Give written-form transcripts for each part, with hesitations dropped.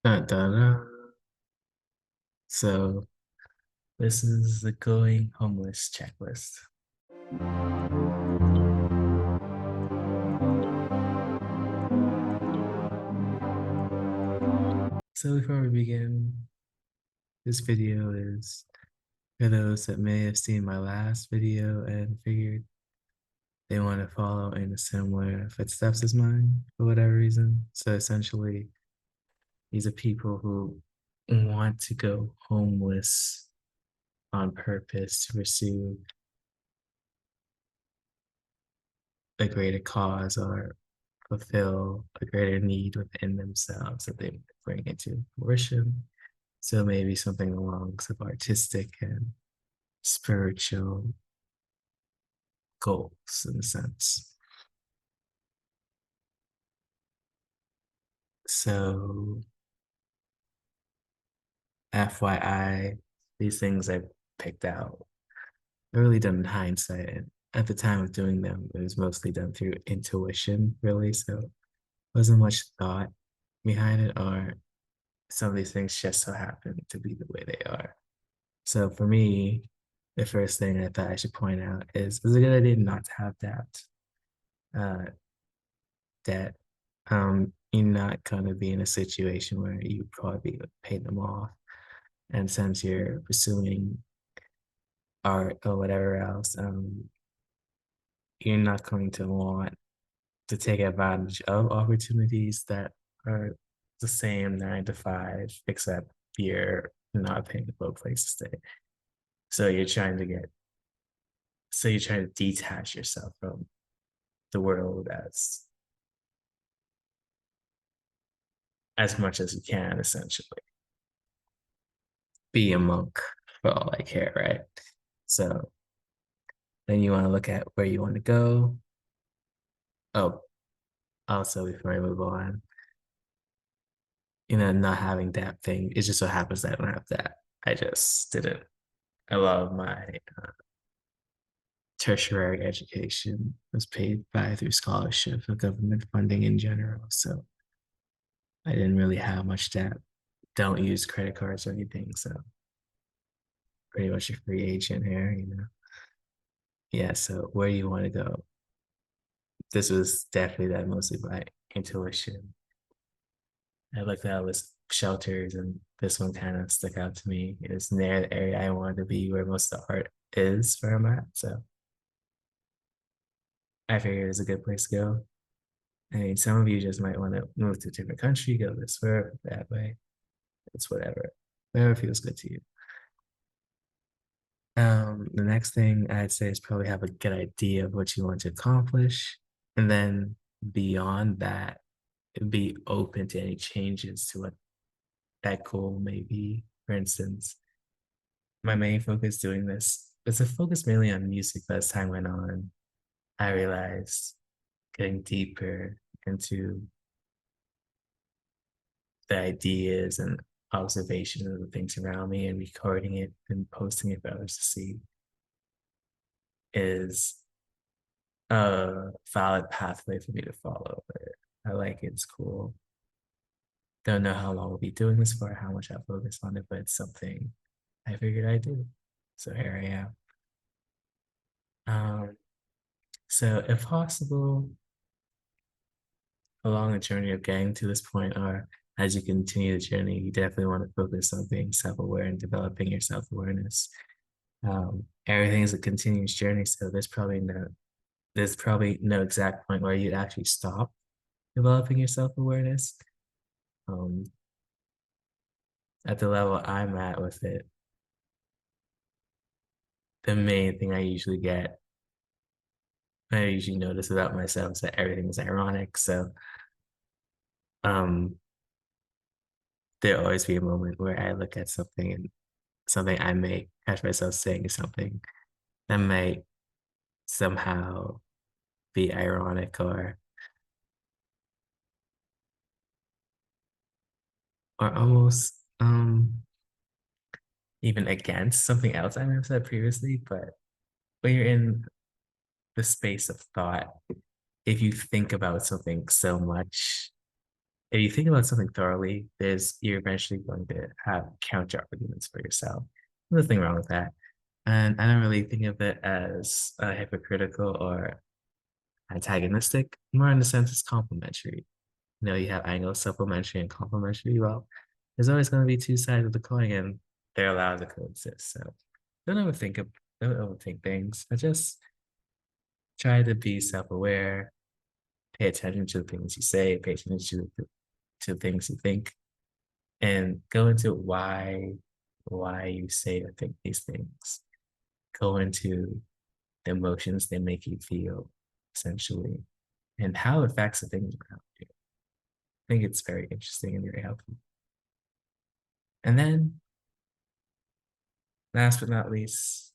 Dun, dun, dun. So this is the going homeless checklist. So before we begin, this video is for those that may have seen my last video and figured they want to follow in a similar footsteps as mine for whatever reason. So essentially, these are people who want to go homeless on purpose to pursue a greater cause or fulfill a greater need within themselves that they bring into fruition. So maybe something along some artistic and spiritual goals in a sense. So FYI, these things I picked out are really done in hindsight. And at the time of doing them, it was mostly done through intuition, really. So wasn't much thought behind it, or some of these things just so happen to be the way they are. So for me, the first thing I thought I should point out is it's a good idea not to have debt. Uh, debt. You're not gonna be in a situation where you probably pay them off. And since you're pursuing art or whatever else, you're not going to want to take advantage of opportunities that are the same 9 to 5, except you're not paying for a place to stay. So you're trying to get, so you're trying to detach yourself from the world as much as you can, essentially. Be a monk for all I care, right? So then you want to look at where you want to go. Oh, also before I move on, not having that thing, it just so happens that I don't have that. I just didn't. I love my tertiary education was paid by through scholarship or government funding in general. So I didn't really have much debt. Don't use credit cards or anything. So pretty much a free agent here. Yeah, so where do you want to go? This was definitely that mostly by intuition. I looked at all this shelters and this one kind of stuck out to me. It's near the area I wanted to be where most of the art is where I'm at. So I figured it was a good place to go. I mean, some of you just might want to move to a different country, go this way, that way. It's whatever. Whatever feels good to you. The next thing I'd say is probably have a good idea of what you want to accomplish. And then beyond that, be open to any changes to what that goal may be. For instance, my main focus doing this was a focus mainly on music, but as time went on, I realized getting deeper into the ideas and observation of the things around me and recording it and posting it for others to see is a valid pathway for me to follow. I like it. It's cool. Don't know how long we'll be doing this for, how much I focus on it, but it's something I figured I'd do. So here I am. So if possible, along the journey of getting to this point, or as you continue the journey, you definitely want to focus on being self-aware and developing your self-awareness. Everything is a continuous journey, so there's probably no exact point where you'd actually stop developing your self-awareness. Um, at the level I'm at with it, the main thing I usually notice about myself is that everything is ironic. So um, there'll always be a moment where I look at something and something I may catch myself saying something that might somehow be ironic or almost even against something else I may have said previously. But when you're in the space of thought, if you think about something so much, if you think about something thoroughly, you're eventually going to have counter arguments for yourself. Nothing wrong with that. And I don't really think of it as hypocritical or antagonistic, more in the sense it's complementary. You have angles, supplementary and complementary. Well, there's always going to be two sides of the coin, and they're allowed to coexist. So don't overthink it, don't overthink things. I just try to be self-aware, pay attention to the things you say, pay attention to things you think, and go into why you say or think these things. Go into the emotions they make you feel, essentially, and how it affects the things around you. I think it's very interesting and very helpful. And then, last but not least,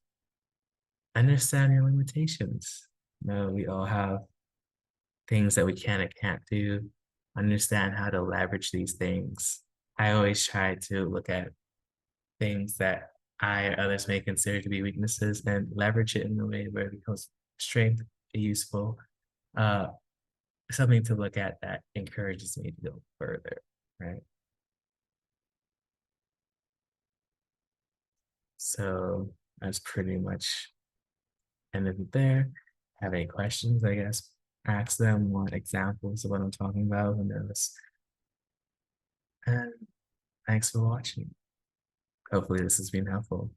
understand your limitations. We all have things that we can and can't do. Understand how to leverage these things. I always try to look at things that I or others may consider to be weaknesses and leverage it in a way where it becomes strength, useful, uh, something to look at that encourages me to go further, right? So that's pretty much ended it there. Have any questions, I guess, ask them, want examples of what I'm talking about, and and thanks for watching. Hopefully this has been helpful.